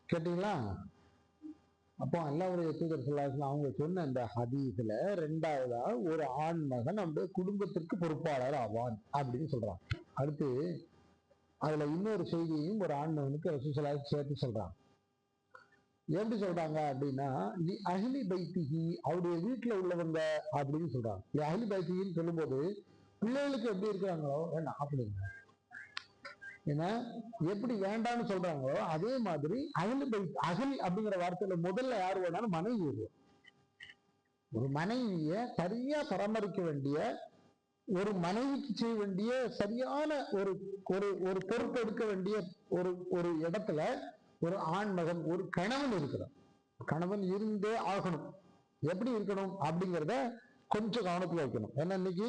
கேட்டீங்களா? அப்போ அல்லாஹ்வுடைய தூதர் ஸல்லல்லாஹு அலைஹி வஸல்லம் அவங்க சொன்ன அந்த ஹதீஸ்ல ரெண்டாவதா ஒரு ஆண் மகன் நம்முடைய குடும்பத்திற்கு பொறுப்பாளர் ஆவான் அப்படின்னு சொல்றான். அடுத்து அதுல இன்னொரு செய்தியையும் ஒரு ஆண் மகனுக்கு ரசூலுல்லாஹி ஸல்லல்லாஹு அலைஹி வஸல்லம் சேர்த்து சொல்றான். எப்படி சொல்றாங்க அப்படின்னா, லி அஹ்லி பைத்திஹி, அவருடைய வீட்டுல உள்ளவங்க அப்படின்னு சொல்றாங்க. லி அஹ்லி பைத்திஹின்னு சொல்லும்போது பிள்ளைகளுக்கு எப்படி இருக்கிறாங்களோ வேண்டாம் அப்படிங்க, ஏன்னா எப்படி வேண்டாம்னு சொல்றாங்களோ அதே மாதிரி அகல் அகல் அப்படிங்கிற வார்த்தையில முதல்ல யார் வேணாலும் மனைவி வருவோம். ஒரு மனைவிய சரியா பராமரிக்க வேண்டிய, ஒரு மனைவிக்கு செய்ய வேண்டிய சரியான ஒரு ஒரு ஒரு பொறுப்பு எடுக்க வேண்டிய ஒரு ஒரு இடத்துல ஒரு ஆண் மகன், ஒரு கணவன் இருக்கிறான். கணவன் இருந்தே ஆகணும். எப்படி இருக்கணும் அப்படிங்கிறத கொஞ்சம் கவனத்துல வைக்கணும். ஏன்னா இன்னைக்கு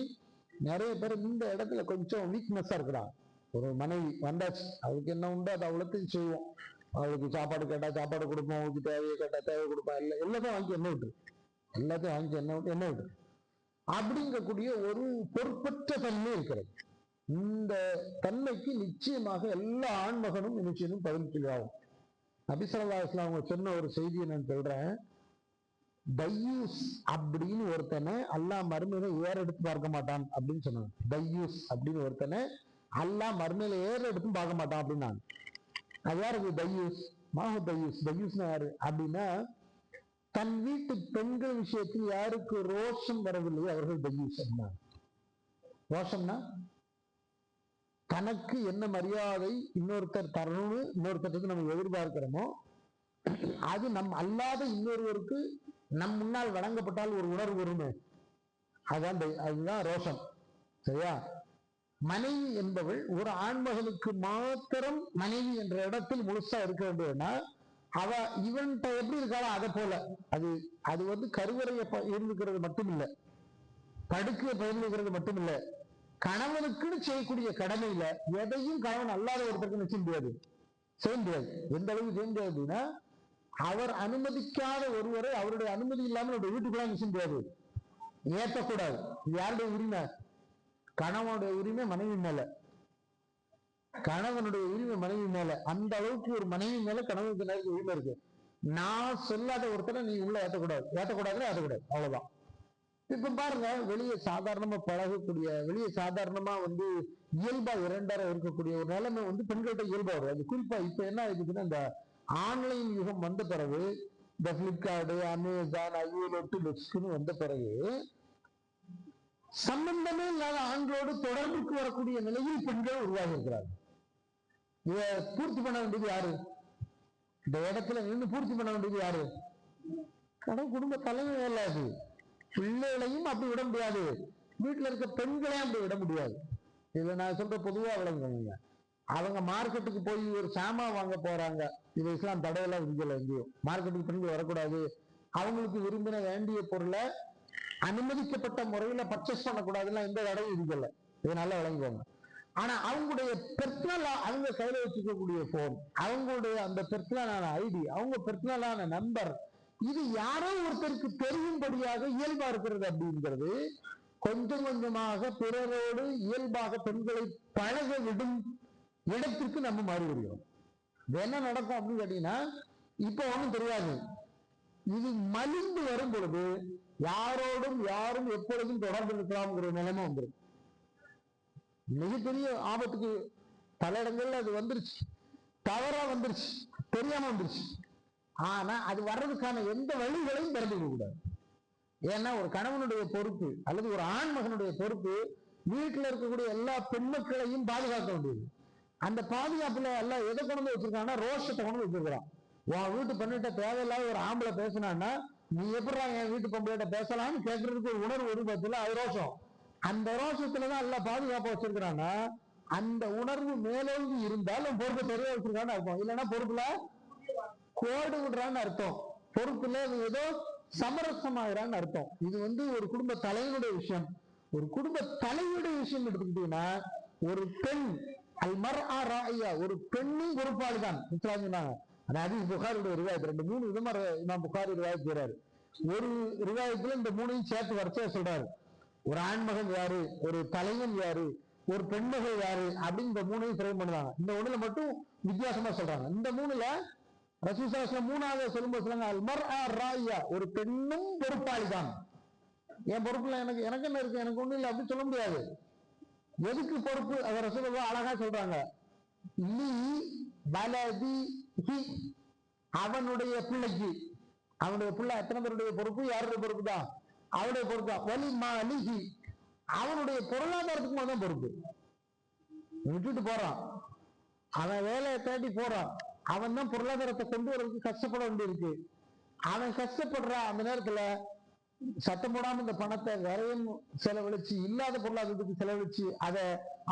நிறைய பேர் இந்த இடத்துல கொஞ்சம் வீக்னஸா இருக்கிறான். ஒரு மனைவி வந்தாச்சு, அவளுக்கு என்ன உண்டு அதை அவ்வளோத்தையும் செய்வோம். அவளுக்கு சாப்பாடு கேட்டா சாப்பாடு கொடுப்போம், அவளுக்கு தேவையை கேட்டா தேவை கொடுப்போம், எல்லாத்தையும் வாங்கி என்ன விட்டு, எல்லாத்தையும் வாங்கி என்ன விட்டு அப்படிங்கக்கூடிய ஒரு பொறுப்பற்ற தன்மை இருக்கிறது. இந்த தன்மைக்கு நிச்சயமாக எல்லா ஆண்மகனும் நிச்சயமும் பதில் நபி ஸல்லல்லாஹு அலைஹி வஸல்லம் அவங்க சொன்ன ஒரு செய்தியை நான் சொல்றேன். தையூஸ் அப்படின்னு ஒருத்தனை அல்லாஹ் மறுமையில ஏறெடுத்து பார்க்க மாட்டான் அப்படின்னு சொன்னாங்க. தையூஸ் அப்படின்னு ஒருத்தனை அல்லாஹ் மறுமையில ஏறெடுத்து பார்க்க மாட்டான் அப்படின்னாங்க. அது யாருக்கு தையூஸ்? மாஹு தையூஸ். தையூஸ்னா யாரு அப்படின்னா, தன் வீட்டு பெண்கள் விஷயத்தில் யாருக்கு ரோஷம் வரவில்லையோ அவர்கள் தையூஸ் அப்படின்னாங்க. ரோஷம்னா தனக்கு என்ன மரியாதை இன்னொருத்தர் தரணும்னு இன்னொருத்தருக்கு நம்ம எதிர்பார்க்கிறோமோ அது நம் அல்லாத இன்னொருவருக்கு நம் முன்னால் வழங்கப்பட்டால் ஒரு உணர்வு வருமே, அதுதான் ரோஷம். சரியா? மனைவி என்பவள் ஒரு ஆண்மகனுக்கு மாத்திரம் மனைவி என்ற இடத்தில் முழுசா இருக்க வேண்டியதுன்னா, அவ இவன்கிட்ட எப்படி இருக்காளோ அதை போல. அது அது வந்து கருவறையை இருந்துக்கிறது மட்டும் இல்லை, படுக்கையை பகிர்ந்துக்கிறது மட்டும் இல்லை, கணவனுக்குன்னு செய்யக்கூடிய கடமையில எதையும் கணவன் அல்லாத ஒருத்தருக்கு நிச்சய முடியாது, செய்ய முடியாது. எந்த அளவுக்கு செய்ய முடியாது அப்படின்னா, அவர் அனுமதிக்காத ஒருவரை அவருடைய அனுமதி இல்லாமல் அவருடைய வீட்டுக்குள்ள நிச்சய முடியாது, ஏற்றக்கூடாது. இது யாருடைய உரிமை? கணவனுடைய உரிமை மனைவி மேல, கணவனுடைய உரிமை மனைவி மேல. அந்த அளவுக்கு ஒரு மனைவி மேல கணவனுக்கு நிறைய உரிமை இருக்கு. நான் சொல்லாத ஒருத்தரை நீ உள்ள ஏற்றக்கூடாதுன்னு ஏற்றக்கூடாது, அவ்வளவுதான். இப்ப பாருங்க, வெளியே சாதாரணமா பழகக்கூடிய, வெளியே சாதாரணமா வந்து இயல்பா இரண்டரை இருக்கக்கூடிய ஒரு நிலைமை வந்து பெண்கள்கிட்ட இயல்பா வரும். அது குறிப்பா இப்ப என்ன ஆயிடுச்சுன்னா, இந்த ஆன்லைன் யுகம் வந்த பிறகு, இந்த பிளிப்கார்டு, அமேசான், நெக்ஸ்ட்னு வந்த பிறகு சம்பந்தமே இல்லாத ஆண்களோடு தொடர்புக்கு வரக்கூடிய நிலையில் பெண்கள் உருவாகி இருக்கிறார்கள். இதை பூர்த்தி பண்ண வேண்டியது யாரு? இந்த இடத்துல நின்று பூர்த்தி பண்ண வேண்டியது யாரு? குடும்ப தலைமை வேலை. அது பிள்ளைகளையும் அப்படி விட முடியாது, வீட்டுல இருக்க பெண்களையும் அப்படி விட முடியாது. இதுல நான் சொல்ற பொதுவா விளங்குங்க. அவங்க மார்க்கெட்டுக்கு போய் ஒரு சாமான் வாங்க போறாங்க, இது இஸ்லாம் தடையெல்லாம் விதிக்கல. எங்கேயும் மார்க்கெட்டுக்கு பெண்கள் வரக்கூடாது, அவங்களுக்கு விரும்பின வேண்டிய பொருளை அனுமதிக்கப்பட்ட முறையில பர்ச்சேஸ் பண்ணக்கூடாதுன்னா எந்த தடையும் விதிக்கல. இதனால விளங்குவாங்க. ஆனா அவங்களுடைய பெர்சனலா அவங்க கையில வச்சுக்கக்கூடிய போன், அவங்களுடைய அந்த பெர்சனலான ஐடி, அவங்க பெர்சனலான நம்பர், இது யாரோ ஒருத்தருக்கு தெரியும்படியாக இயல்பா இருக்கிறது அப்படிங்கிறது கொஞ்சம் கொஞ்சமாக பிறரோடு இயல்பாக பெண்களை பழக விடும் இடத்திற்கு நம்ம மாறி வருகிறோம். என்ன நடக்கும் அப்படின்னு கேட்டீங்கன்னா, இப்ப ஒண்ணும் தெரியாது, இது மலிந்து வரும் பொழுது யாரோடும் யாரும் எப்பொழுதும் தொடர்பு இருக்கலாம்ங்கிற நிலைமை வந்துடும். மிகப்பெரிய ஆபத்துக்கு பல இடங்கள்ல அது வந்துருச்சு, தவறா வந்துருச்சு, தெரியாம வந்துருச்சு. ஆனா அது வர்றதுக்கான எந்த வழிகளையும் திறந்து விடக்கூடாது. ஏன்னா ஒரு கணவனுடைய பொறுப்பு அல்லது ஒரு ஆண் மகனுடைய பொறுப்பு வீட்டுல இருக்கக்கூடிய எல்லா பெண் மக்களையும் பாதுகாக்க வேண்டியது. அந்த பாதுகாப்புல எல்லாம் எதை கொண்டு வச்சிருக்காங்கன்னா ரோஷத்தை கொண்டு வச்சிருக்கிறான். உன் வீட்டு பெண்ணிட்ட தேவையில்லாத ஒரு ஆம்பளை பேசினான்னா நீ எப்படா என் வீட்டு பொம்பளைகிட்ட பேசலாம்னு கேட்கறதுக்கு ஒரு உணர்வு வரும் பத்தில, அது ரோஷம். அந்த ரோஷத்துலதான் எல்லாம் பாதுகாப்பா வச்சிருக்கிறான்னா அந்த உணர்வு மேலோங்கி இருந்தாலும் பொறுப்பை தெரிய வச்சிருக்கான்னு அர்த்தம். இல்லைன்னா பொறுப்புல கோடு விடுறான்னு அர்த்தம், பொறுப்புல ஏதோ சமரசமாகறான்னு அர்த்தம். இது வந்து ஒரு குடும்ப தலைவனுடைய விஷயம். ஒரு குடும்ப தலைவனுடைய விஷயம் எடுத்துக்கிட்டீங்கன்னா, ஒரு பெண் அல் மர்ஆ ராஇயா, ஒரு பெண்ணும் பொறுப்பாளிதான். ஹதீஸ் புகாரியுடைய ரிவாயத் 2-3 விதமா இமாம் புகாரி ரிவாயத் செய்றாரு. ஒரு ரிவாயத்துல இந்த மூணையும் சேர்த்து வரிசையா சொல்றாரு. ஒரு ஆண்மகன் யாரு, ஒரு தலைவன் யாரு, ஒரு பெண்மகள் யாரு அப்படின்னு இந்த மூணையும் ஃப்ரேம் பண்ணுவாங்க. இந்த ஒண்ணுல மட்டும் வித்தியாசமா சொல்றாங்க. இந்த மூணுல ரசூலுல்லாஹி ஸல்லல்லாஹு அலைஹி வஸல்லம் மூணாவது சொல்லும்போது சொல்றாங்க அல் மர்ஆ ராயியா, ஒரு பெண்ணும் பொறுப்பாளி தான். என் பொறுப்புல எனக்கு எனக்கு என்ன இருக்கு, எனக்கு ஒண்ணும் இல்லை அப்படி சொல்ல முடியாது. எதுக்கு பொறுப்பு? அதை ரசூலுல்லாஹி அழகா சொல்றாங்க. லீ பலதி ஹி, அவனுடைய பிள்ளைக்கு. அவனுடைய பிள்ளை எத்தனை பேருடைய பொறுப்பு? யாருடைய பொறுப்பு தான்? அவனுடைய பொறுப்பு தான். வலி மாலிஹி, அவனுடைய பொருளாதாரத்துக்கு தான் பொறுப்பு. விட்டுட்டு போறான், அவன் வேலையை தேடி போறான், அவன் தான் பொருளாதாரத்தை கொண்டு வரதுக்கு கஷ்டப்பட வேண்டியிருக்கு. அவன் கஷ்டப்படுற அந்த நேரத்துல சத்தம் போடாம இந்த பணத்தை வரையும் செலவழிச்சு, இல்லாத பொருளாதாரத்துக்கு செலவழிச்சு, அதை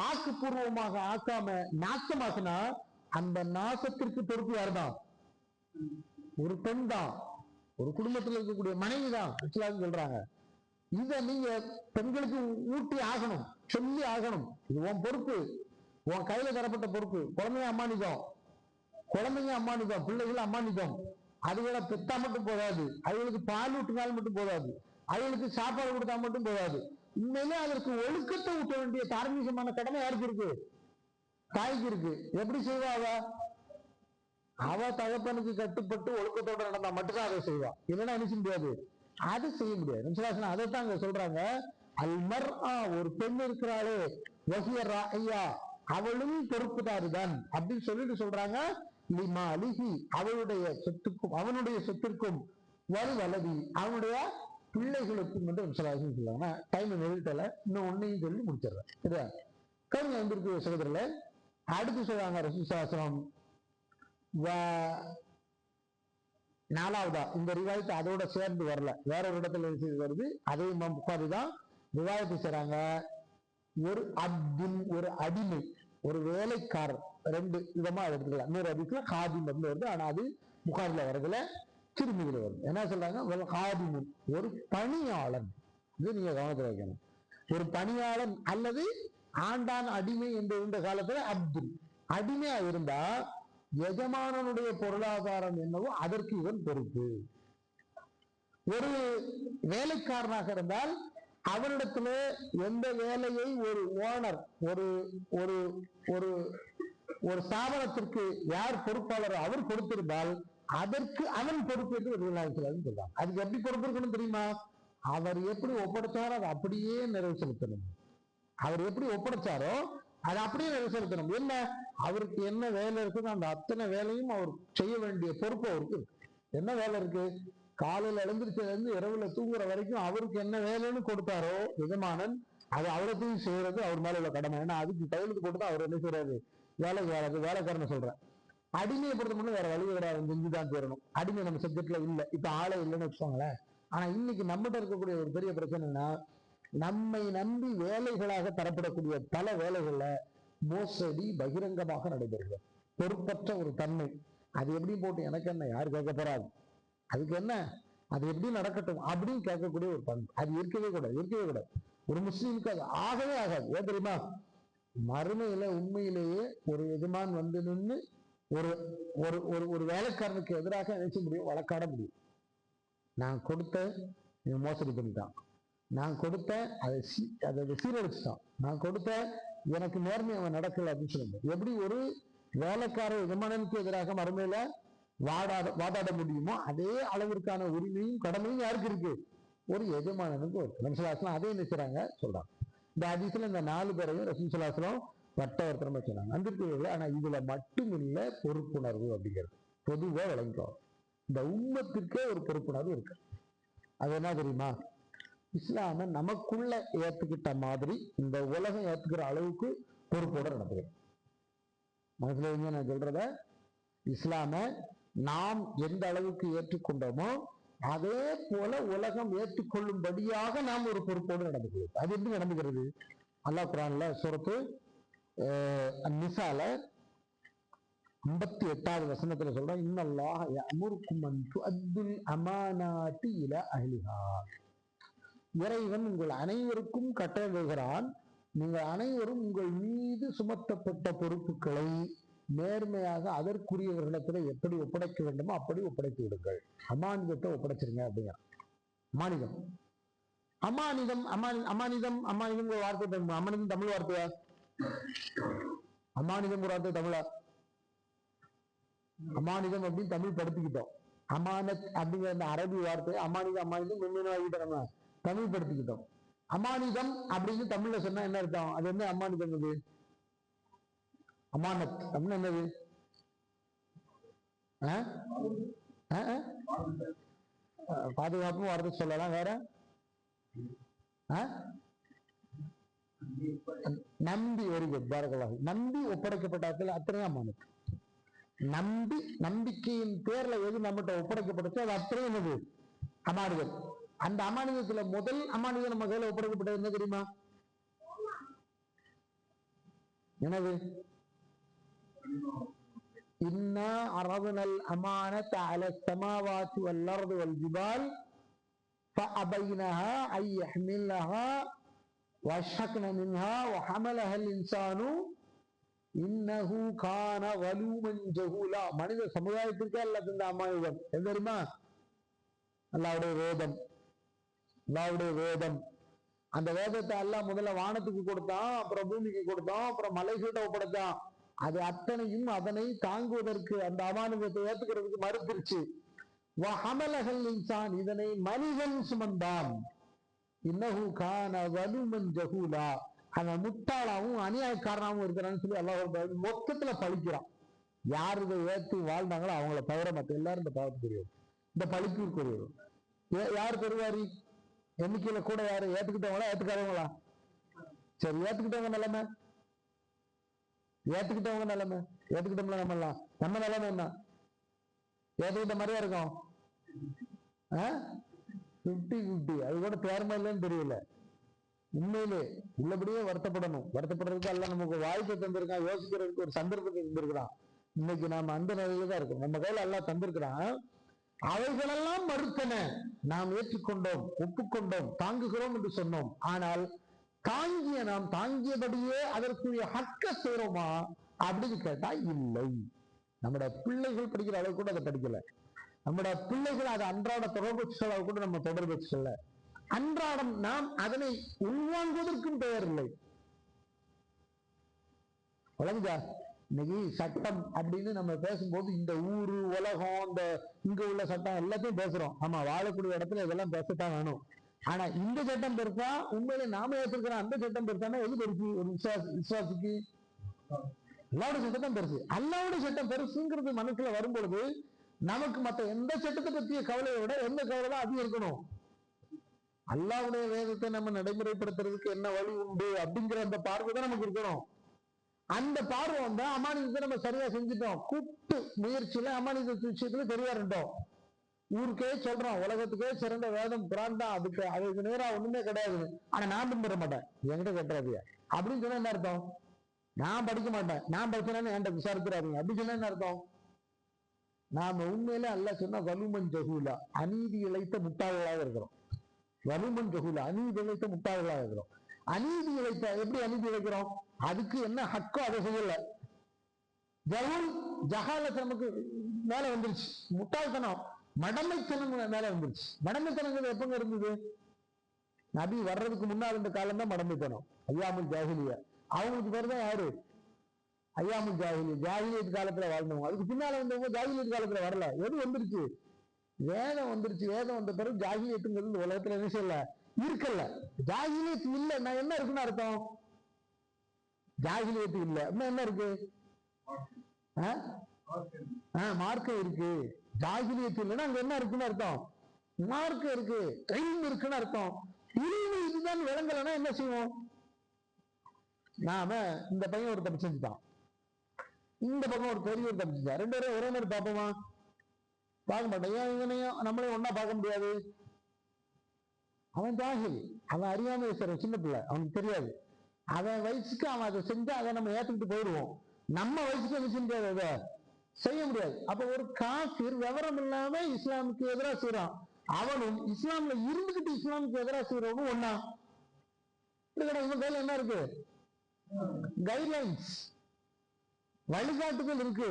ஆக்கப்பூர்வமாக ஆக்காம நாசமாக்குனா அந்த நாசத்திற்கு பொறுப்பு யாருதான்? ஒரு பெண் தான், ஒரு குடும்பத்தில் இருக்கக்கூடிய மனைவி தான் சொல்றாங்க. இத நீங்க பெண்களுக்கு ஊட்டி ஆகணும், சொல்லி ஆகணும். இது உன் பொறுப்பு, உன் கையில தரப்பட்ட பொறுப்பு. குழந்தைங்க அம்மானிக்கும், குழந்தைங்க அம்மானிக்கும், பிள்ளைகள் அம்மானிக்கும். அதுகளை பெத்தா மட்டும் போதாது, அதுகளுக்கு பால் ஊட்டினால் மட்டும் போதாது, அதுகளுக்கு சாப்பாடு கொடுத்தா மட்டும் போதாது. உண்மையிலே அதற்கு ஒழுக்கத்தை ஊட்ட வேண்டிய தார்மீகமான கடமை யாருக்கு இருக்கு? தாய்க்கு இருக்கு. எப்படி செய்வா அவ? அவ தகப்பனுக்கு கட்டுப்பட்டு ஒழுக்கத்தோட நடந்தா மட்டும்தான் அதை செய்வா, இல்லைன்னா என்ன செய்ய முடியாது, அது செய்ய முடியாது. அதைத்தான் அங்க சொல்றாங்க. அல் மர்ஆ, ஒரு பெண் இருக்கிறாளே, வஹிய ராயியா, அவளும் பொறுப்புதாரிதான் அப்படின்னு சொல்லிட்டு சொல்றாங்க. லிமா அலிஹி, அவளுடைய சொத்துக்கும் அவனுடைய சொத்திற்கும், வல் வலதி, அவனுடைய பிள்ளைகளுக்கும் என்று சொல்றாங்க. டைம் நிறுத்தல, இன்னும் ஒன்னையும் சொல்லி முடிச்சிடுறேன். கவிஞர் வந்திருக்கு சகோதரர்ல. அடுத்து சொல்றாங்க ரசூலுல்லாஹி நாலாவதா, இந்த ரிவாயத்து அதோட சேர்ந்து வரல, வேற ஒரு இடத்துல வருது. அதே இமாம் புகாரி தான் ரிவாயத்து செய்றாங்க. ஒரு அப்துன், ஒரு அடிமை, ஒரு வேலைக்காரர், ரெண்டு விதமா எடுத்துக்கலாம். இன்னொரு அதிகத்துல காதிம் அப்படின்னு வருது, ஆனா அது புகாரில வரதுல திரும்பிகள் வருது. என்ன சொல்றாங்க? காதிமுன், ஒரு பணியாளன். இது நீங்க கவனத்தில் வைக்கணும். ஒரு பணியாளன் அல்லது ஆண்டான் அடிமை என்று இருந்த காலத்துல அப்துல். அடிமையா இருந்தா எஜமானனுடைய பொருளாதாரம் என்னவோ அதற்கு இவன் பொறுப்பு. ஒரு வேலைக்காரனாக இருந்தால் அவனிடத்துல எந்த வேலையை ஒரு ஓனர், ஒரு ஒரு ஒரு ஒரு ஸ்தாபனத்திற்கு யார் பொறுப்பாளரோ அவர் கொடுத்திருந்தால் அதற்கு அவன் பொறுப்பு என்று சொல்றாங்க. அதுக்கு எப்படி பொறுப்பு இருக்கணும் தெரியுமா? அவர் எப்படி ஒப்படைச்சாரோ அதை அப்படியே நிறைவு செலுத்தணும். அவர் எப்படி ஒப்படைச்சாரோ அதை அப்படியே நிறைவு செலுத்தணும். என்ன அவருக்கு என்ன வேலை இருக்குதோ அந்த அத்தனை வேலையும் அவர் செய்ய வேண்டிய பொறுப்பு அவருக்கு. என்ன வேலை இருக்கு? காலையில எழுந்திரிச்சதுல இருந்து இரவுல தூங்குற வரைக்கும் அவருக்கு என்ன வேலைன்னு கொடுத்தாரோ எஜமானன், அது அவரத்தையும் செய்யறது அவர் மேல உள்ள கடமை. ஏன்னா அதுக்கு கையெழுத்து போட்டு அவர் என்ன செய்யறாரு? வேலைக்காரனை சொல்றேன். அடிமையை பொறுத்த மட்டும் வேற வழி கிடையாது, செஞ்சுதான் தீரணும். அடிமை நம்ம சப்ஜெக்ட்ல இல்லை, இப்ப ஆளே இல்லைன்னு வச்சுக்கோங்களேன். ஆனா இன்னைக்கு நம்மகிட்ட இருக்கக்கூடிய ஒரு பெரிய பிரச்சனைனா, நம்மை நம்பி வேலைகளாக தரப்படக்கூடிய பல வேலைகள்ல மோசடி பகிரங்கமாக நடைபெறுகிறது. பொறுப்பற்ற ஒரு தன்மை. அது எப்படி போட்டு எனக்கு என்ன, யாரு கேட்க போறாது, அதுக்கு என்ன, அது எப்படி நடக்கட்டும் அப்படின்னு கேட்கக்கூடிய ஒரு பண்பு, அது இருக்கவே கூடாது. ஒரு முஸ்லீமுக்கு அது ஆகவே ஆகாது. ஏன் தெரியுமா? மறுமையில உண்மையிலேயே ஒரு எஜமான் வந்து நின்று ஒரு ஒரு ஒரு வேலைக்காரனுக்கு எதிராக நினைச்ச முடியும், வழக்காட முடியும். நான் கொடுத்த மோசடி பண்ணிட்டான், நான் கொடுத்த அதை சீரழிச்சுட்டான், நான் கொடுத்த எனக்கு நேர்மை அவன் நடக்கல அப்படின்னு சொல்லுங்க. எப்படி ஒரு வேலைக்கார எஜமானனுக்கு எதிராக மறுமையில வாதாட முடியுமோ அதே அளவிற்கான உரிமையும் கடமையும் யாருக்கு இருக்கு? ஒரு எஜமானனுக்கு இருக்கு. அதே நினைக்கிறாங்க சொல்றாங்க. இந்த ஹதீஸ்ல இந்த 4 பேரையும் ரசூலுல்லாஹி ஸல்லல்லாஹு அலைஹி வஸல்லம் வட்டவர்த்தனமா சொன்னாங்க. அந்த ஆனா இதுல மட்டும் இல்ல பொறுப்புணர்வு அப்படிங்கிறது பொதுவா விளங்கும். இந்த உம்மத்திற்கே ஒரு பொறுப்புணர்வு இருக்கு. அது என்ன தெரியுமா? இஸ்லாம நமக்குள்ள ஏத்துக்கிட்ட மாதிரி இந்த உலகம் ஏத்துக்கிற அளவுக்கு பொறுப்போட நடத்துகிறேன். மனசுல நான் சொல்றத, இஸ்லாம நாம் எந்த அளவுக்கு ஏற்றுக்கொண்டோமோ அதே போல உலகம் ஏற்றுக்கொள்ளும்படியாக நாம் ஒரு பொறுப்போடு நடந்துக்கிறோம். அது எப்படி நடந்துகிறது? அல்லாஹ் குர்ஆன்ல சூரத்து நிசால 58வது வசனத்துல சொல்றான், இன்னல்லாஹ யஅமுருக்கும் அன் துஅத்துல் அமானாத்தி இலா அஹ்லிஹா. இறைவன் உங்கள் அனைவருக்கும் கட்டளையிடுகிறான், நீங்கள் அனைவரும் உங்கள் மீது சுமத்தப்பட்ட பொறுப்புகளை நேர்மையாக அதற்குரியவர்களிடத்துல எப்படி ஒப்படைக்க வேண்டுமோ அப்படி ஒப்படைத்து விடுங்கள். அமானிதத்தை ஒப்படைச்சிருங்க அப்படிங்கிற அமானிதம். அமானிதம் அமானிதம் அமானிதம் ஒரு வார்த்தை தமிழ். அமானிதம் தமிழ் வார்த்தையா? அமானிதம் ஒரு வார்த்தை தமிழா? அமானிதம் அப்படின்னு தமிழ் படுத்திக்கிட்டோம். அமானத் அப்படிங்கிற அந்த அரபி வார்த்தை அமானிதம் அமானிதம் நம்ம தமிழ் படுத்திக்கிட்டோம். அமானிதம் அப்படின்னு தமிழ்ல சொன்னா என்ன அர்த்தம்? அது என்ன அமானிதம்? இது அமானத் அப்படின்னு என்னது? பாதுகாப்பு வார்த்தை சொல்லலாம். வேற நம்பி வருகிறது. நம்பி ஒப்படைக்கப்பட்ட அத்தனை அமானத். நம்பி நம்பிக்கையின் பேர்ல எது நம்மகிட்ட ஒப்படைக்கப்பட்டுச்சோ அது அத்தனை என்னது? அமானிதம். அந்த அமானிதத்துல முதல் அமானிதம் நம்ம கையில ஒப்படைக்கப்பட்டது என்ன தெரியுமா? என்னது? இன்னா அரதுனல் அமானத அல ஸமாவாத்தி வல் அர்தி வல் ஜிபால் ஃபஅபைனஹா ஐ யஹ்மிலஹா வஷ்ஹக்ன மின்ஹா வஹமலஹா அல் இன்சானு இன்னஹு கான வலூமன் ஜஹூலா. மனித சமுதாயத்திற்கே அல்லாஹ் தந்த அமானிதம் என்ன தெரியுமா? அல்லாஹ்வுடைய வேதம். அல்லாஹ்வுடைய வேதம். அந்த வேதத்தை அல்லாஹ் முதல்ல வானத்துக்கு கொடுத்தான், அப்புறம் பூமிக்கு கொடுத்தான், அப்புறம் மலைகிட்ட ஒப்படைத்தான். அது அத்தனையும் அதனை தாங்குவதற்கு அந்த அமானிதத்தை ஏற்றுக்கிறதுக்கு மறுத்துருச்சு. வஹமலஹல் இன்சான், இதனை மனிதன் சுமந்தான். இன்னஹு கான வலூமன் ஜஹூலா, அவன் முட்டாளாவும் அநியாயக்காரனாவும் இருக்கிறான்னு சொல்லி அல்லாஹ் மொத்தத்துல பழிக்கிறான். யார் இதை ஏற்று வாழ்ந்தாங்களோ அவங்கள தவிர மற்ற எல்லாரும் இந்த பாவத்துக்குரியவர், இந்த பழிப்புக்குரியவர். யார் பெறுவாரி? எண்ணிக்கையில கூட யாரு? ஏத்துக்கிட்டவங்களா ஏத்துக்காதவங்களா? சரி, ஏத்துக்கிட்டவங்க நிலைமை, ஏத்துக்கிட்டவங்க நிலைமை, ஏத்துக்கிட்டோம்ல நம்ம எல்லாம், நம்ம நிலைமை என்ன? ஏத்துக்கிட்ட மாதிரியா இருக்கும்? 50-50. அது கூட தேர்மை இல்லைன்னு தெரியல. உண்மையிலே உள்ளபடியே வருத்தப்படணும். வருத்தப்படுறதுக்கு எல்லாம் நமக்கு வாய்ப்பை தந்திருக்கான், யோசிக்கிறதுக்கு ஒரு சந்தர்ப்பத்தை தந்திருக்கிறான். இன்னைக்கு நாம அந்த நிலையில தான் இருக்கோம். நம்ம கையில எல்லாம் தந்திருக்கிறான். அவைகளெல்லாம் மறுத்தன, நாம் ஏற்றுக்கொண்டோம், ஒப்புக்கொண்டோம், தாங்குகிறோம் என்று சொன்னோம். ஆனால் நாம் தாங்கியபடியே அதற்குரிய ஹக்க செய்றோமா அப்படின்னு கேட்டா இல்லை. நம்முடைய பிள்ளைகள் படிக்கிற அளவு கூட அதை படிக்கல. நம்முடைய பிள்ளைகள் அதை அன்றாட தொடர்பு அளவு கூட நம்ம தொடர்பு வச்சுக்கல. அன்றாடம் நாம் அதனை உள்வாங்குவதற்கும் பெயர் இல்லை. வழங்குதா? இன்னைக்கு சட்டம் அப்படின்னு நம்ம பேசும்போது இந்த ஊரு உலகம் இந்த இங்க உள்ள சட்டம் எல்லாத்தையும் பேசுறோம். ஆமா, வாழக்கூடிய இடத்துல இதெல்லாம் பேசத்தான் வேணும். ஆனா இந்த சட்டம் பெருசா, உண்மையில நாம ஏற்றிருக்கிறோம் அந்த சட்டம் பெருசானா எது பெருசு? ஒரு விசுவாசிக்கு அல்லாவுடைய சட்டம் தான் பெருசு. அல்லாவுடைய சட்டம் பெருசுங்கிறது மனசுல வரும்பொழுது நமக்கு மற்ற எந்த சட்டத்தை பற்றிய கவலையை விட எந்த கவலை தான் அதிகம் இருக்கணும்? அல்லாவுடைய வேதத்தை நம்ம நடைமுறைப்படுத்துறதுக்கு என்ன வழி உண்டு அப்படிங்கிற அந்த பார்வை தான் நமக்கு இருக்கணும். அந்த பார்வை வந்தா அமானிதத்தை நம்ம சரியா செஞ்சுட்டோம். கூட்டு முயற்சியில அமானித விஷயத்துல சரியா இருந்தோம். ஊருக்கே சொல்றோம், உலகத்துக்கே சிறந்த வேதம் குரான் தான், அதுக்கு நேரா ஒண்ணுமே கிடையாது. ஆனா நான் பின்பற்ற மாட்டேன், என்கிட்ட கட்டுறது அப்படின்னு சொன்னா என்ன அர்த்தம்? நான் படிக்க மாட்டேன், நான் படிச்சேன்னு என்கிட்ட விசாரிக்கிறாருங்க அப்படின்னு சொன்னா என்ன அர்த்தம்? நாம உண்மையில அல்ல சொன்னா வலுமன் ஜஹூலா, அநீதி இழைத்த முட்டாள்களாக இருக்கிறோம். வலுமன் ஜஹூலா, அநீதி இழைத்த முட்டாள்களாக இருக்கிறோம். அநீதி இழைத்த எப்படி அநீதி இழைக்கிறோம்? அதுக்கு என்ன ஹக்கோ அதை செய்யல. ஜஹூல் ஜஹாலத் நமக்கு மேல வந்துருச்சு. முட்டாள்தனம், மடமைத்தனம் மேல வந்துருச்சு. மடமைத்தனங்கிறது எப்பங்க இருந்தது? நபி வர்றதுக்கு முன்னால் இந்த காலம் தான் மடமைத்தனம். ஐயாமுல் ஜாஹிலியா, அவங்களுக்கு பேர் தான் யாரு? ஐயாமுல் ஜாஹிலியா, ஜாஹிலியத் காலத்துல வாழ்ந்தவங்க. அதுக்கு பின்னால வந்தவங்க ஜாஹிலியத் காலத்துல வரல. எது வந்துருச்சு? வேதம் வந்துருச்சு. வேதம் வந்த பிறகு ஜாஹிலியத்துங்கிறது உலகத்துல என்ன செய்யல, இருக்கல. ஜாஹிலியத் இல்ல, நான் என்ன இருக்குன்னு அர்த்தம்? ஜாஹிலியத்து இல்ல அப்படின்னா என்ன இருக்கு? மார்க்கம் இருக்கு. ஜாஹிலியத்து இல்லைன்னா அங்க என்ன இருக்குன்னு அர்த்தம்? மார்க்கம் இருக்கு, கைம் இருக்குன்னு அர்த்தம். இழிவு இதுதான் விளங்கலைன்னா என்ன செய்வோம்? நாம இந்த பையன் ஒரு தப்பு செஞ்சுட்டான், இந்த பக்கம் ஒரு பெரிய ஒரு தப்பு செஞ்சா, ரெண்டு பேரும் ஒரே மாதிரி பார்ப்போமா? பார்க்க மாட்டேன். ஏன் இவனையும் நம்மளையும் ஒன்னா பார்க்க முடியாது? அவன் ஜாஹில், அவன் அறியாம இருக்கிற சின்ன பிள்ளை, அவனுக்கு தெரியாது. அவன் வயசுக்கு அவன் அதை செஞ்சா அதை நம்ம ஏத்துக்கிட்டு போயிடுவோம். நம்ம வயசுக்கு என்ன செஞ்ச அதை செய்ய முடியாது. அப்ப ஒரு காஃபிர் விவரம் இல்லாம இஸ்லாமுக்கு எதிராக செய்யறான், அவனும் இஸ்லாம்ல இருந்துகிட்டு இஸ்லாமுக்கு எதிராக செய்யறவனும் ஒன்னா? இவன் கையில என்ன இருக்கு? கைட்லைன்ஸ். வழிகாட்டுதல் இருக்கு,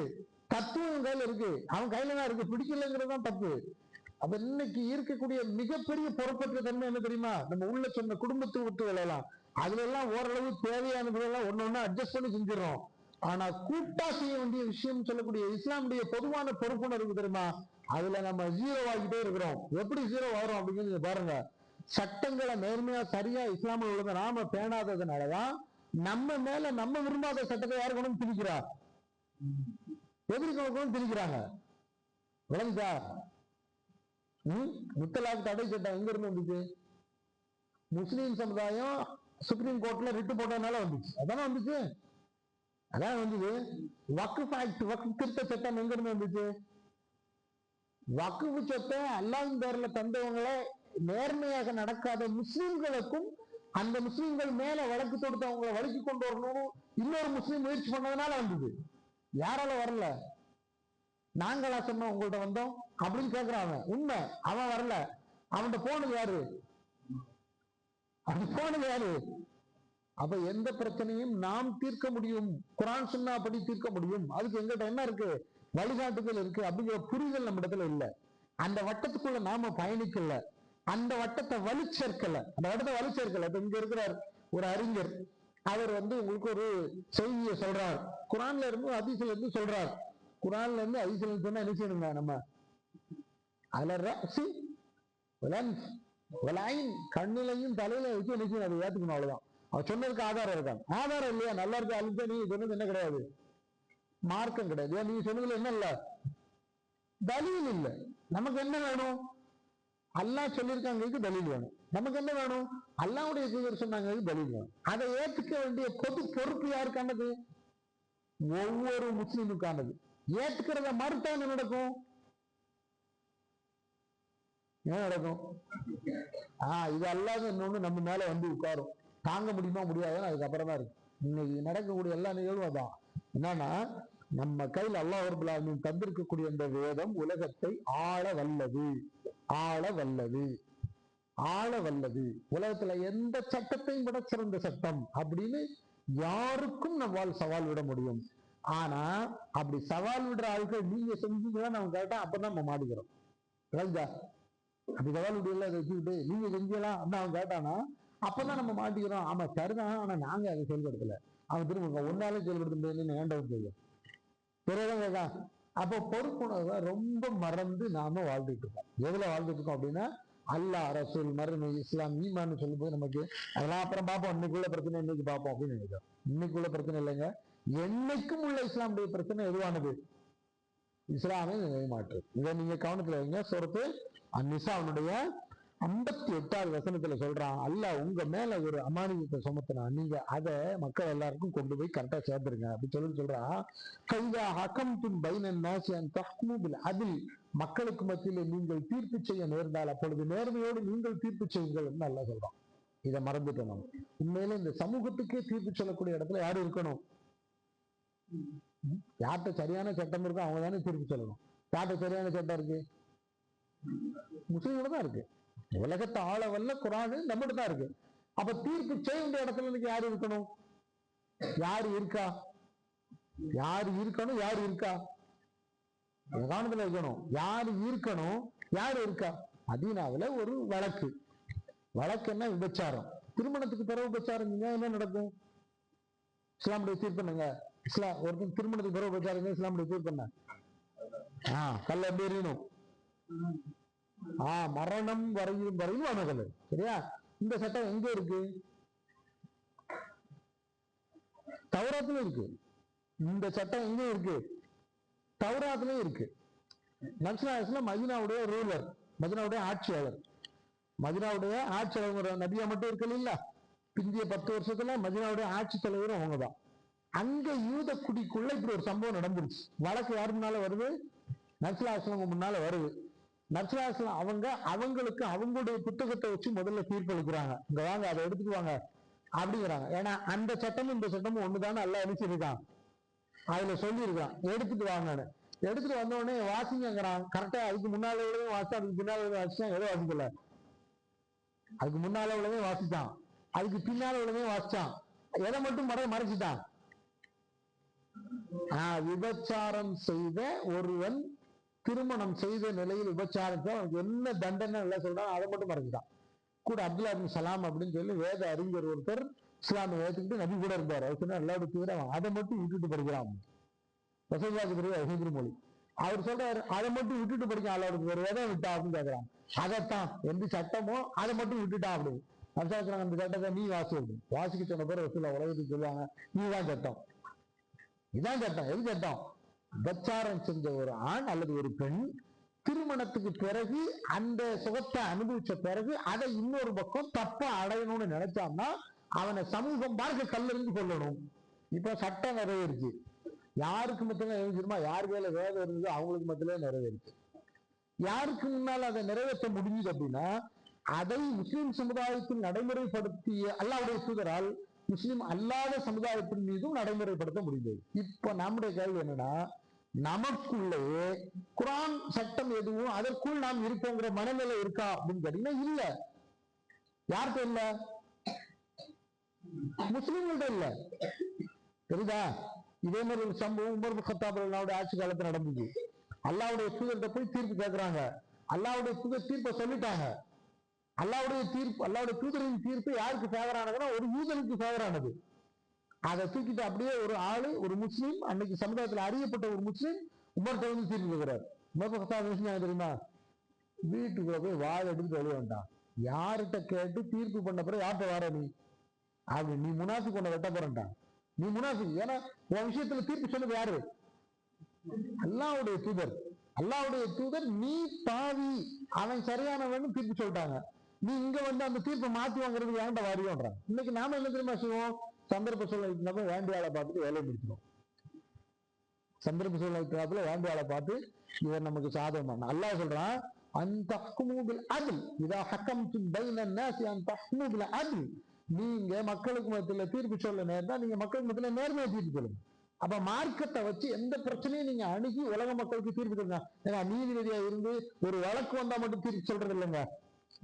தத்துவம் கையில இருக்கு, அவன் கையில தான் இருக்கு, பிடிக்கலங்கிறது தான் தப்பு. அப்ப இன்னைக்கு இருக்கக்கூடிய மிகப்பெரிய பொறுப்பற்ற தன்மை என்ன தெரியுமா? நம்ம உள்ள சொன்ன குடும்பத்தை விட்டு விளையலாம், அதுல எல்லாம் ஓரளவு தேவையானதுலாம் ஒண்ணு அட்ஜஸ்ட் பண்ணி செஞ்சிடறோம். ஆனா கூட்டா செய்ய வேண்டிய விஷயம் சொல்லக்கூடிய இஸ்லாமுடைய பொதுவான பொறுப்புணர்வு தெரியுமா, அதுல நம்ம ஜீரோ ஆகிட்டே இருக்கிறோம். எப்படி ஜீரோ ஆகிறோம் அப்படிங்கிறது பாருங்க. சட்டங்களை நேர்மையா சரியா இஸ்லாமில் உள்ளதை நாம பேணாததுனாலதான் நம்ம மேல நம்ம விரும்பாத சட்டத்தை யாரு கொண்டு திணிக்கிறா, எதிரி கொண்டு திணிக்கிறாங்க. விளங்குதா? முத்தலாக் தடை சட்டம் எங்க இருந்து வந்துச்சு? முஸ்லீம் சமுதாயம் சுப்ரீம் கோர்ட்ல ரிட்டு போட்டதுனால வந்துச்சு. அதானே வந்துச்சு, அதான் வந்தது. வக்ஃப் ஆக்ட், வக்ஃப் திருத்த சட்டம் எங்க இருந்து வந்துச்சு? வக்ஃப் சொத்தை அல்லாஹ்வின் பேர்ல தந்தவங்களை நேர்மையாக நடக்காத முஸ்லிம்களுக்கும் அந்த முஸ்லிம்கள் மேல வழக்கு தொடுத்து அவங்களை வழக்கு கொண்டு வரணும்னு இன்னொரு முஸ்லீம் முயற்சி பண்ணதுனால வந்தது. யாரால வரல? நாங்களா சொன்னோம் உங்கள்ட்ட வந்தோம் அப்படின்னு கேட்கிறான் அவன். உண்மை, அவன் வரல. அவன்கிட்ட போனது யாரு? அது போனது யாரு? அப்ப எந்த பிரச்சனையும் நாம் தீர்க்க முடியும், குரான் சுன்னா படி தீர்க்க முடியும். அதுக்கு எங்கிட்ட என்ன இருக்கு? வழிகாட்டுதல் இருக்கு அப்படிங்கிற புரிதல் நம்ம இடத்துல இல்ல. அந்த வட்டத்துக்குள்ள நாம பயணிக்கல, அந்த வட்டத்தை வலுச்சேர்க்கல, அந்த வட்டத்தை வலுச்சேர்க்கல. இப்ப இங்க இருக்கிறார் ஒரு அறிஞர், அவர் உங்களுக்கு ஒரு செய்தியை சொல்றார், குரான்ல இருந்து ஹதீஸ்ல இருந்து சொல்றார். குரான்ல இருந்து ஹதீஸ்ல இருந்து சொன்னா என்ன செய்யணுங்க? நம்ம கண்ணிலையும் தலையில வச்சு என்ன செய்யணும்? அதை ஏத்துக்கணும், அவ்வளவுதான். அவர் சொன்னதுக்கு ஆதாரம் இருக்காங்க. ஆதாரம் இல்லையா? நல்லா இருக்கு அழுத்த, நீ சொன்னது என்ன கிடையாது? மார்க்கம் கிடையாது. நீ சொன்னதுல என்ன இல்ல? தலீல் இல்ல. நமக்கு என்ன வேணும்? அல்லாஹ் சொல்லியிருக்காங்களுக்கு தலீல் வேணும். நமக்கு என்ன வேணும்? அல்லாஹ்வுடைய தூதர் சொன்னாங்க தலீல் வேணும். அதை ஏத்துக்க வேண்டிய பொது பொறுப்பு யாருக்கானது? ஒவ்வொரு முஸ்லீமுக்கானது. ஏத்துக்கிறத மறுத்தா என்ன நடக்கும்? என்ன நடக்கும்? இது அல்லாத இன்னொன்னு நம்ம மேல வந்து உட்காரும். தாங்க முடியுமா முடியாதுன்னு அதுக்கப்புறமா இருக்கு. இன்னைக்கு நடக்கக்கூடிய எல்லா நிகழ்வும் அதான். என்னன்னா, நம்ம கையில் அல்லாஹ் ரப்பல் ஆலமீன் தந்திருக்கக்கூடிய இந்த வேதம் உலகத்தை ஆள வல்லது, ஆள வல்லது, ஆள வல்லது. உலகத்துல எந்த சட்டத்தையும் விட சிறந்த சட்டம் அப்படின்னு யாருக்கும் நம்மால் சவால் விட முடியும். ஆனா அப்படி சவால் விடுற ஆட்கள் நீங்க செஞ்சீங்கன்னா நம்ம கேட்டா அப்பதான் நம்ம மாட்டிக்கிறோம். அப்படி சவால் விடுல வச்சுக்கிட்டு நீங்க செஞ்சலாம் அப்படின்னு அவன் கேட்டானா அப்பதான் நம்ம மாட்டிக்கிறோம். ஆமா சரிதான், ஆனா நாங்க அதை செயல்படுத்தல. அவன் திரும்ப ஒன்னாலே செயல்படுத்த முடியாது, வேண்டவும் செய்யும். பிறகுதான் கேட்கான். அப்போ பொறுப்புணர்வை ரொம்ப மறந்து நாம வாழ்ந்துட்டு இருக்கோம். எதுல வாழ்ந்துட்டு இருக்கோம் அப்படின்னா, அல்லாஹ், ரசூல், மறுமை, இஸ்லாம், ஈமான்னு சொல்லும் போது நமக்கு அதெல்லாம் அப்புறம் பார்ப்போம், இன்னைக்குள்ள பிரச்சனை இன்னைக்கு பார்ப்போம் அப்படின்னு நினைக்கிறோம். இன்னைக்குள்ள பிரச்சனை இல்லைங்க, என்னைக்கும் உள்ள இஸ்லாமுடைய பிரச்சனை எதுவானது? இஸ்லாமை மாற்று. இதை நீங்க கவனத்துல வைங்க. சூரத்து அந்நிசா அவனுடைய 58வது வசனத்துல சொல்றான், அல்லாஹ் உங்க மேல ஒரு அமானியத்தை சுமத்தினா, நீங்க அதை மக்கள் எல்லாருக்கும் கொண்டு போய் கரெக்டா சேர்த்துருங்க அப்படின்னு சொல்றான். அதில் மக்களுக்கு மத்தியில நீங்கள் தீர்ப்பு செய்ய நேர்ந்தால் அப்பொழுது நேர்மையோடு நீங்கள் தீர்ப்பு செய்யுங்கள் நல்லா சொல்றான். இதை மறந்துட்டோம் நம்ம. உண்மையில இந்த சமூகத்துக்கே தீர்ப்பு சொல்லக்கூடிய இடத்துல யாரு இருக்கணும்? யார்கிட்ட சரியான சட்டம் இருக்கோ அவங்க தானே தீர்ப்பு சொல்லணும். யார்கிட்ட சரியான சட்டம் இருக்கு? முஸ்லீம்கள தான் இருக்கு. உலகத்தை ஆள வல்ல குரான் நம்மகிட்ட தான் இருக்கு. அப்ப தீர்ப்பு செய்ய வேண்டிய இடத்துல இன்னைக்கு யாரு இருக்கணும்? யாரு இருக்கா? யாரு இருக்கணும்? யாரு இருக்கா? கவனத்துல இருக்கணும். யாரு இருக்கணும்? யாரு இருக்கா? மதீனாவுல ஒரு வழக்கு என்ன? விபச்சாரம். திருமணத்துக்கு பிறகு விபச்சாரம் என்ன நடக்கும்? இஸ்லாமுடைய தீர்ப்பு என்னங்க? ஒருத்தர் திருமணத்துக்கு பிறகு விபச்சாரம் இஸ்லாமுடைய தீர்ப்பு என்ன? கல்ல எறியணும், மரணம் வரையும் அணுகல். சரியா? இந்த சட்டம் எங்க இருக்கு? தௌராத்துல இருக்கு. இந்த சட்டம் எங்க இருக்கு? தௌராத்துலயும் இருக்கு. நபிசுல்லல்லாஹு மதீனாவுடைய ரூலர், மதீனாவுடைய ஆட்சியாளர். மதீனாவுடைய ஆட்சியாளர் நபியா மட்டும் இருக்கு இல்ல, பிந்திய 10 வருஷத்துல மதீனாவுடைய ஆட்சி தலைவரும் அவங்கதான். அங்க யூத குடிக்குள்ள இப்படி ஒரு சம்பவம் நடந்துருச்சு. வழக்கு யாரு முன்னால வருது? நபிசுல்லல்லாஹு முன்னால வருது. நபிசுல்லல்லாஹு அவங்களுக்கு அவங்களுடைய புத்தகத்தை வச்சு முதல்ல தீர்ப்பளிக்கிறாங்க. இங்க வாங்க, அதை எடுத்துட்டு வாங்க அப்படிங்கிறாங்க. ஏன்னா அந்த சட்டமும் இந்த சட்டமும் ஒண்ணுதானே எல்லாம் அனுப்பிச்சிருக்கான். அதுல சொல்லியிருக்கான் எடுத்துட்டு வாங்கன்னு. எடுத்துட்டு வந்த உடனே வாசிங்கிறான். கரெக்டா அதுக்கு முன்னால உள்ளதையும் வாசிச்சா, அதுக்கு பின்னால உள்ளதையும் வாசிச்சான். எதோ வாசிக்கல, அதுக்கு முன்னால உள்ளதையும் வாசிச்சான், அதுக்கு பின்னால உள்ளதையும் வாசிச்சான். எதை மட்டும் மறைச்சிட்டான்? விபச்சாரம் செய்த ஒருவன் திருமணம் செய்த நிலையில் விபச்சாரத்தை அவனுக்கு என்ன தண்டனை எல்லாம் சொல்றான் அதை மட்டும் மறைஞ்சிட்டான். கூட அப்துல்லா பின் சலாம் அப்படின்னு சொல்லி வேத அறிஞர் ஒருத்தர் இஸ்லாமை ஏற்றுக்கிட்டு நபி கூட இருந்தார். அவர் சொன்னா எல்லாரும் தவிர அதை மட்டும் விட்டுட்டு படிக்கிறான். ரசூலுல்லாஹி பிறகு ஹீப்ரு மொழி அவர் சொல்றாரு அதை மட்டும் விட்டுட்டு படிக்க அல்லாவுக்கு ஒரு வேதம் விட்டா அப்படின்னு கேட்கிறான். அதைத்தான் எந்த சட்டமோ அதை மட்டும் விட்டுட்டா அப்படின்னு அர்த்தாக்குறாங்க. அந்த சட்டத்தை நீ வாசி அப்படின்னு வாசிக்க சொன்ன பேர் ரசூலுல்லாஹ் உலகத்துக்கு சொல்லுவாங்க நீதான் சட்டம், இதான் சட்டம். எது சட்டம்? விபச்சாரம் செஞ்ச ஒரு ஆண் அல்லது ஒரு பெண் திருமணத்துக்கு பிறகு அந்த சுகத்தை அனுபவிச்ச பிறகு அதை இன்னொரு பக்கம் தப்பா அடையணும்னு நினைச்சான்னா அவனை சமூகம் பார்க்க கல்லறிந்து கொள்ளணும். இப்ப சட்டம் நிறைவேறிச்சு. யாருக்கு மத்தியில நிறைவேறுமா? யார் மேல வேதம் இருந்தது அவங்களுக்கு மத்தியில நிறைவேறிச்சு. யாருக்கு முன்னால் அதை நிறைவேற்ற முடியுது அப்படின்னா அதை முஸ்லிம் சமுதாயத்தில் நடைமுறைப்படுத்திய அல்லாஹ்வுடைய தூதரால் முஸ்லிம் அல்லாத சமுதாயத்தின் மீதும் நடைமுறைப்படுத்த முடிந்தது. இப்ப நம்முடைய கேள்வி என்னன்னா, நமக்குள்ளேயே குர்ஆன் சட்டம் எதுவும் அதற்குள் நாம் இருப்போங்கிற மனநிலை இருக்கா அப்படின்னு கேட்டீங்கன்னா இல்ல. யார்கிட்ட இல்ல? முஸ்லிம்கிட்ட இல்ல. தெரியுதா? இதே மாதிரி ஒரு சம்பவம் உமர் பின் கத்தாப் ரலியல்லாஹு ஆட்சி காலத்துல நடந்தது. அல்லாஹ்வுடைய தூதர்கிட்ட போய் தீர்ப்பு கேட்கிறாங்க. அல்லாஹ்வுடைய தூதர் தீர்ப்பை சொல்லிட்டாங்க. அல்லாஹ்வுடைய தீர்ப்பு, அல்லாஹ்வுடைய தூதரின் தீர்ப்பு யாருக்கு ஃபேவரானதுன்னா ஒரு யூதனுக்கு ஃபேவரானது. அதை தூக்கிட்டு அப்படியே ஒரு ஆளு, ஒரு முஸ்லீம், அன்னைக்கு சமுதாயத்தில் அறியப்பட்ட ஒரு முஸ்லீம் உமர்கிட்ட வந்து தீர்ப்பு கேட்கிறார். உமர் பின் கத்தாப் விஷயம் தெரியுமா? வீட்டுக்குள்ள போய் வாள் எடுத்து வெளியே வேண்டாம். யார்கிட்ட கேட்டு தீர்ப்பு பண்ண பிறகு யார்கிட்ட வர நீ அப்படி நீ முனாஃபிக் கொண்ட வெட்ட போறேன்டான். நீ முனாஃபிக். ஏன்னா உன் விஷயத்துல தீர்ப்பு சொன்னது யாரு? அல்லாஹ்வுடைய தூதர். அல்லாஹ்வுடைய தூதர் நீ பாவி அவன் சரியானவன் தீர்ப்பு சொல்லிட்டாங்க. நீ இங்க வந்து அந்த தீர்ப்பை மாத்தி வாங்குறது ஏன்டா வாரியோன்றான். இன்னைக்கு நாம என்ன தெரியுமா செய்வோம்? சந்தர்ப்ப சூழ்நிலை வேண்டிய ஆளை பார்த்துட்டு வேலையை முடிச்சிடும். சந்தர்ப்ப சூழ்நிலை வேண்டிய ஆளை பார்த்து இவர் நமக்கு சாதகமான அல்லாஹ் சொல்றான் அந்த அதில் இதா ஹக்கம்தும் பைன நாஸி அன் தஹ்குமு பில் அத்ல். நீங்க மக்களுக்கு மத்தியில தீர்ப்பு சொல்ல நேர்ந்தா நீங்க மக்களுக்கு மத்தியில நேர்மையை தீர்ப்பு சொல்லுங்க. அப்ப மார்க்கத்தை வச்சு எந்த பிரச்சனையும் நீங்க அணுகி உலக மக்களுக்கு தீர்ப்பு சொல்லுங்க. ஏன்னா நீதிபதியா இருந்து ஒரு வழக்கு வந்தா மட்டும் தீர்ப்பு சொல்றது இல்லைங்க.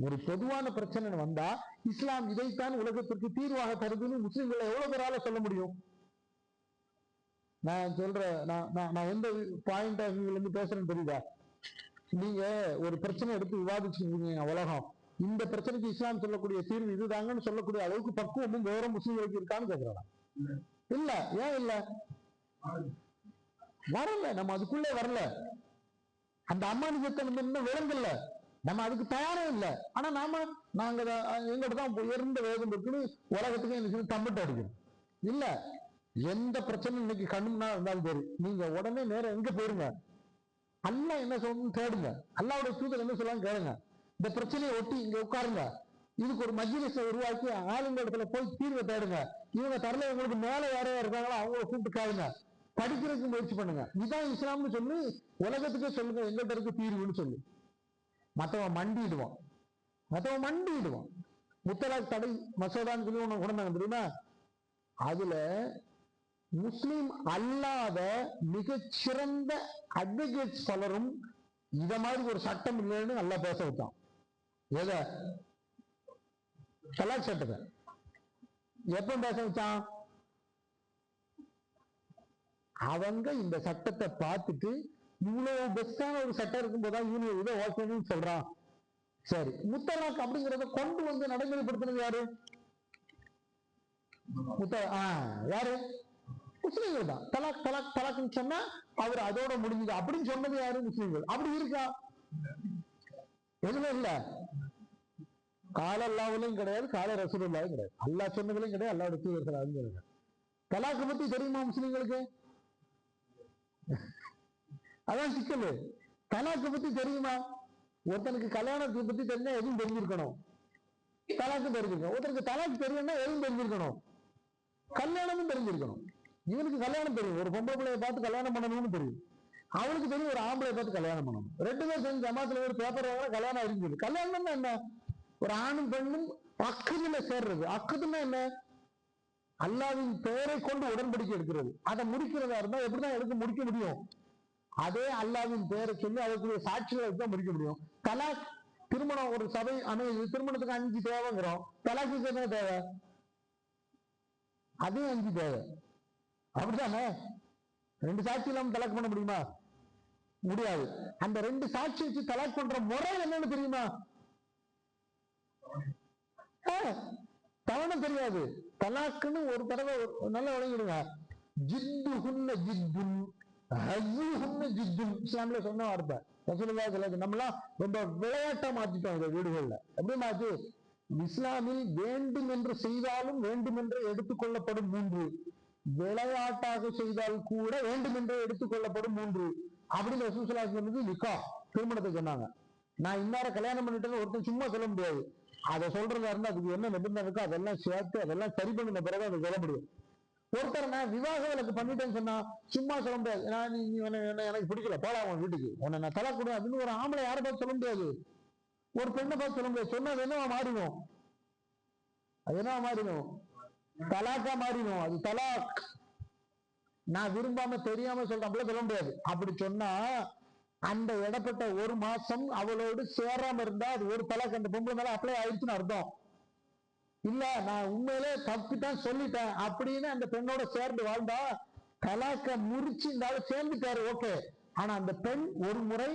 ஒரு பொதுவான பிரச்சனை வந்தா இஸ்லாம் இதைத்தான் உலகத்திற்கு தீர்வாக தருதுன்னு முஸ்லிம்களை எவ்வளவு பேரால சொல்ல முடியும்? நான் சொல்றேன், நான் எந்த பாயிண்ட் ஆஃப் வியூல இருந்து பேசுறேன்னு தெரியுதா? நீங்க ஒரு பிரச்சனை எடுத்து விவாதிச்சுருக்கீங்க உலகம், இந்த பிரச்சனைக்கு இஸ்லாம் சொல்லக்கூடிய தீர்வு இதுதாங்கன்னு சொல்லக்கூடிய அளவுக்கு பக்குவமும் வேற முஸ்லிம்களுக்கு இருக்கான்னு கேட்கிறாங்க. இல்ல. ஏன் இல்ல? வரல. நம்ம அதுக்குள்ளே வரல. அந்த அம்மானியத்தை நம்ம இன்னும் விளங்கல. நம்ம அதுக்கு தயாரும் இல்லை. ஆனா நாங்க எங்கிட்ட தான் உயர்ந்த வேதம் இருக்குன்னு உலகத்துக்கு எனக்கு தம்பிட்டு அடிக்கணும். இல்ல, எந்த பிரச்சனை இன்னைக்கு கண்ணுனா இருந்தாலும் சரி நீங்க உடனே நேரம் எங்க போயிருங்க, அல்லாஹ் என்ன சொல்லணும்னு தேடுங்க. அல்லாஹ்வுடைய தூதர் என்ன சொல்லலாம் கேளுங்க. இந்த பிரச்சனையை ஒட்டி இங்க உட்காருங்க. இதுக்கு ஒரு மஜ்லிஸை உருவாக்கி ஆளுங்க இடத்துல போய் தீர்வை தேடுங்க. இவங்க தரல, உங்களுக்கு மேல யாரையா இருக்காங்களோ அவங்கள கூப்பிட்டு கேளுங்க. படிக்கிறதுக்கு முயற்சி பண்ணுங்க. இதுதான் இஸ்லாம்னு சொல்லி உலகத்துக்கே சொல்லுங்க எங்கிட்ட இருக்கு தீர்வுன்னு சொல்லி. மற்றவன் மண்டிடுவான். முத்தலாக் தடை மசோதான்னு சொல்லி ஒண்ணு கொண்டாங்க தெரியுமா? அதுல முஸ்லிம் அல்லாத மிகச்சிறந்த அட்வொகேட்ஸ் பலரும் இத மாதிரி ஒரு சட்டம் இல்லைன்னு நல்லா பேச வச்சான். எத? தலாக் சட்டத்தை எப்ப பேச வச்சான்? அவங்க இந்த சட்டத்தை பார்த்துட்டு இவ்வளவு பெஸ்டான ஒரு சட்டம் இருக்கும் போதுதான் யூனியன் இதை ஓகேன்னு சொல்றான். சரி, முத்தலாக் அப்படிங்கிறத கொண்டு வந்து நடைமுறைப்படுத்தினது யாரு? யாரு? முஸ்லிம்கள் தான். தலாக் தலாக் தலாக்னு சொன்னா அவர் அதோட முடிஞ்சது அப்படின்னு சொன்னது யாரு? முஸ்லிம்கள். அப்படி இருக்கா? எதுவுமே இல்ல. கால அல்லாஹ்வுலயும் கிடையாது, கால ரசூலுல்லாஹ்வும் கிடையாது. அல்லாஹ் சொன்னதுலயும் கிடையாது, அல்லாஹ்வுடைய தூதர் கிடையாது. தலாக்கு பத்தி தெரியுமா முஸ்லிம்களுக்கு? அதான் சிக்கல். தலாக்கு பத்தி தெரியுமா? ஒருத்தனுக்கு கல்யாணத்தை பத்தி தெரிஞ்சா எதுவும் தெரிஞ்சிருக்கணும், தலாக்கு தெரிஞ்சிருக்கணும். ஒருத்தருக்கு தலாக்கு தெரியும்னா எதுவும் தெரிஞ்சிருக்கணும், கல்யாணமும் தெரிஞ்சிருக்கணும். இவனுக்கு கல்யாணம் தெரியும், ஒரு பொம்பளை பிள்ளைய பார்த்து கல்யாணம் பண்ணணும்னு தெரியும். அவனுக்கு தெரியும் ஒரு ஆம்பளை பார்த்து கல்யாணம் பண்ணணும். 2 பேர் சேர்ந்து ஜமாத்துல ஒரு பேப்பர் வாங்க கல்யாணம் இருக்குது. கல்யாணம்னா என்ன? ஒரு ஆணும் பெண்ணும் அக்குதுல சேர்றது. அக்குதுன்னா என்ன? அல்லாஹ்வின் பெயரை கொண்டு உடன்படிக்கை எடுக்கிறது. அதை முடிக்கிறதா இருந்தா எப்படிதான் முடிக்க முடியும்? அதே அல்லாஹ்வின் பெயரை சொல்லி அதற்குரிய சாட்சிகளை தான் முடிக்க முடியும். தலாக் திருமணம் ஒரு சபை அமைது, திருமணத்துக்கு 5 தேவைங்கிறோம், தலாக்கு என்ன தேவை? அதே 5 தேவை. அப்படித்தானே? ரெண்டு சாட்சி இல்லாம தலாக் பண்ண முடியுமா? முடியாது. அந்த ரெண்டு சாட்சி வச்சு தலாக் பண்ற முறை என்னன்னு தெரியுமா? தவணை தெரியாது. தலாக்குன்னு ஒரு தடவை நல்லா விளங்கிடுங்க. ஜித்துஹுன்ன ஜித்துன் ஹஸ்ஸுஹுன்ன ஜித்துன் இஸ்லாம்ல சொன்ன வார்த்தை. ரசூலுல்லாஹி ஸல்லல்லாஹு அலைஹி நம்மலாம் ரொம்ப விளையாட்டா மாத்திட்டோம் இந்த வீடுகள்ல. எப்படி மாத்தி? இஸ்லாமில் வேண்டும் என்று செய்தாலும் வேண்டும் என்று எடுத்துக்கொள்ளப்படும் 3, விளையாட்டாக செய்தால் கூட வேண்டும் என்று எடுத்துக்கொள்ளப்படும் 3 அப்படின்னு ரசூல் ஸல்லல்லாஹு அலைஹி வஸல்லம் நிக்கா திருமணத்தை சொன்னாங்க. நான் இன்னார கல்யாணம் பண்ணிட்டேன்னு ஒருத்தர் சும்மா சொல்ல முடியாது. அதை சொல்றதா இருந்தா அதுக்கு என்ன நிபந்தனை இருக்கோ அதெல்லாம் சேர்த்து அதெல்லாம் சரி பண்ணின பிறகு அதை சொல்ல முடியும். ஒருத்தர் நான் விவாக விலக்கு பண்ணிட்டேன்னு சொன்னா சும்மா சொல்ல முடியாது. நான் நீ எனக்கு பிடிக்கல போலாம் அவன் வீட்டுக்கு, உன்னை நான் தலாக் கொடுவேன் அப்படின்னு ஒரு ஆம்பளை யாரை பார்த்து சொல்ல முடியாது, ஒரு பெண்ணை பார்த்து சொல்ல முடியாது. சொன்னா அது என்னவா மாறிடும்? அது என்னவா மாறிடும்? தலாக்கா மாறிடும். அது தலாக். நான் விரும்பாம தெரியாம சொல்றேன் சொல்ல முடியாது. அப்படி சொன்னா அந்த இடப்பட்ட 1 மாசம் அவளோடு சேராம இருந்தா அது ஒரு தலாக் அந்த பொம்பளை மேல அப்ளை ஆயிடுச்சுன்னு அர்த்தம். இல்ல நான் உண்மையிலே தப்பித்தான் சொல்லிட்டேன் அப்படின்னு அந்த பெண்ணோட சேர்ந்து வாழ்ந்தா தலாக்க முறிச்சு இருந்தாலும் சேர்ந்துட்டாரு, ஓகே. ஆனா அந்த பெண் ஒரு முறை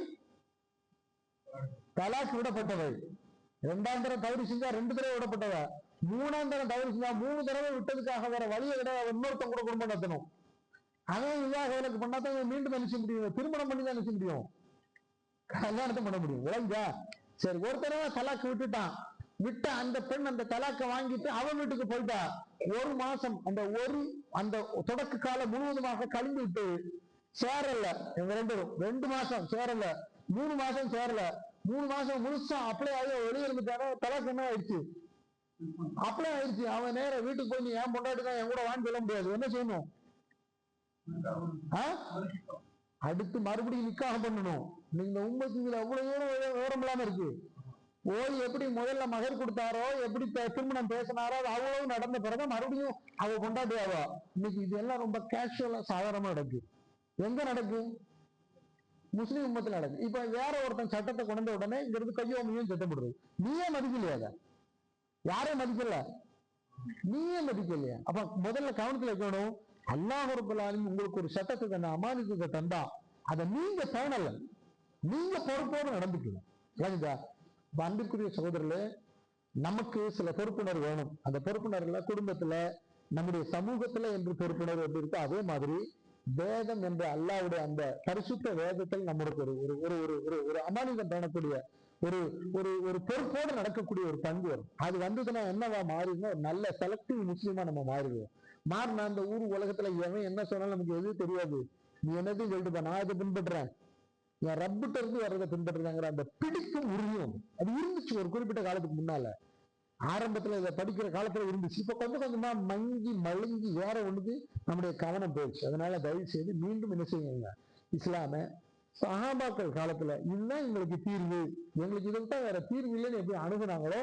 தலாக் விடப்பட்டவள், 2ஆம் தரம் தவறு செஞ்சா 2 தடவை விடப்பட்டவ, 3ஆம் தரம் தவறு செஞ்சா 3 தடவை விட்டதுக்காக வேற வழியை விட இன்னொருத்தன் கூட குடும்பம் நடத்தணும். அவன் விவாக விலக்கு பண்ணாதான் மீண்டும் நினைச்ச முடியும், திருமணம் பண்ணி தான் நினைச்ச முடியும், கல்யாணத்தை பண்ண முடியும். விளங்கா? சரி, ஒரு தடவை தலாக்கு விட்டுட்டான். விட்ட அந்த பெண் அந்த தலாக்க வாங்கிட்டு அவன் வீட்டுக்கு போயிட்டா. 1 மாசம் அந்த தொடக்க காலம் முழுவதுமாக கழிந்து விட்டு சேரல. இவங்க 2 மாசம் சேரல, 3 மாசம் சேரல, 3 மாசம் முழுசா அப்ளை ஆகி வெளியே இருந்துட்டாங்க. தலாக்கு என்ன ஆயிடுச்சு? அப்ளை ஆயிடுச்சு. அவன் நேர வீட்டுக்கு போய் நீ ஏன் பொண்டாட்டி தான் என் கூட வாங்கி சொல்ல முடியாது. என்ன செய்யணும்? அடுத்து மறுபடியும் நிக்காக பண்ணணும். நீங்க உண்மைக்கு அவ்வளவு விவரம் இல்லாம இருக்கு. ஓய் எப்படி முதல்ல மகர் கொடுத்தாரோ, எப்படி திருமணம் பேசினாரோ அது அவ்வளவு நடந்த பிறகு மறுபடியும் அவ கொண்டாடி ஆவா. இன்னைக்கு இதெல்லாம் ரொம்ப கேஷுவலா சாதாரணமா நடக்கு. எங்க நடக்கு? முஸ்லீம் உம்மத்துல நடக்கு. இப்ப வேற ஒருத்தன் சட்டத்தை கொண்ட உடனே இங்க இருந்து கையோமையும் சட்டம் போடுறது. நீயே மதிக்கலையா? அத யாரையும் மதிக்கல, நீயே மதிக்கலையா? அப்ப முதல்ல கவனத்துல வைக்கணும். அல்லாஹ் ரப்பல் ஆலமீன் உங்களுக்கு ஒரு சட்டத்துக்கு அந்த அமானியத்தை தந்தா அதை நீங்க பேணல, நீங்க பொறுப்போடு நடந்துக்கல. அன்பிற்குரிய சகோதரர்களே, நமக்கு சில பொறுப்புணர் வேணும். அந்த பொறுப்புணர்ல குடும்பத்துல, நம்முடைய சமூகத்துல என்று பொறுப்புணர்வு எப்படி இருக்கோ அதே மாதிரி வேதம் என்ற அல்லாஹ்வுடைய அந்த பரிசுத்த வேதத்தில் நம்மளுக்கு ஒரு ஒரு ஒரு ஒரு அமானிதம் பேணக்கூடிய ஒரு ஒரு ஒரு பொறுப்போடு நடக்கக்கூடிய ஒரு பண்பு வரும். அது வந்ததுன்னா என்னவா மாறிடும்னா ஒரு நல்ல செலக்டிவ் முஸ்லீமா நம்ம மாறிடுவோம். மாறினா அந்த ஊர் உலகத்துல எவன் என்ன சொன்னாலும் நமக்கு எதுவும் தெரியாது. நீ என்னதையும் சொல்லிட்டு நான் இதை பின்பற்றுறேன், என் ரப்பிட்ட இருந்து வர்றதை பின்பற்றுறாங்கிற அந்த பிடிக்கும் உரிமையும் அது இருந்துச்சு ஒரு குறிப்பிட்ட காலத்துக்கு முன்னால. ஆரம்பத்துல இதை படிக்கிற காலத்துல இருந்துச்சு. இப்ப கொஞ்சம் கொஞ்சமா மங்கி மழுங்கி வேற ஒண்ணுக்கு நம்முடைய கவனம் போயிடுச்சு. அதனால தயவு செய்து மீண்டும் என்ன செய்யுங்க, இஸ்லாம சஹாபாக்கள் காலத்துல இதுதான் எங்களுக்கு தீர்வு, எங்களுக்கு இதை விட்டா வேற தீர்வு இல்லைன்னு எப்படி அணுகுனாங்களோ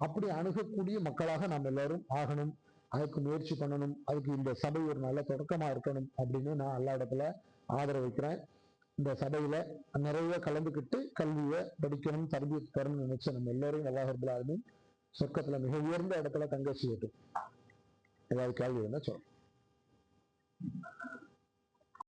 அப்படி அணுகக்கூடிய மக்களாக நாம் எல்லாரும் ஆகணும். அதுக்கு முயற்சி பண்ணணும். அதுக்கு இந்த சபை ஒரு நல்ல தொடக்கமா இருக்கணும் அப்படின்னு நான் எல்லா இடத்துல ஆதரவு வைக்கிறேன். இந்த சபையில நிறைய கலந்துக்கிட்டு கல்வியை படிக்கணும், தர்பியத்தை தரணும்னு நினைச்ச நம்ம எல்லாரும் அல்லாஹ் ரப்பல் ஆலமீன் சொர்க்கத்துல மிக உயர்ந்த இடத்துல தங்க செய்யட்டும். ஏதாவது கேள்வி என்ன சொல்றேன்?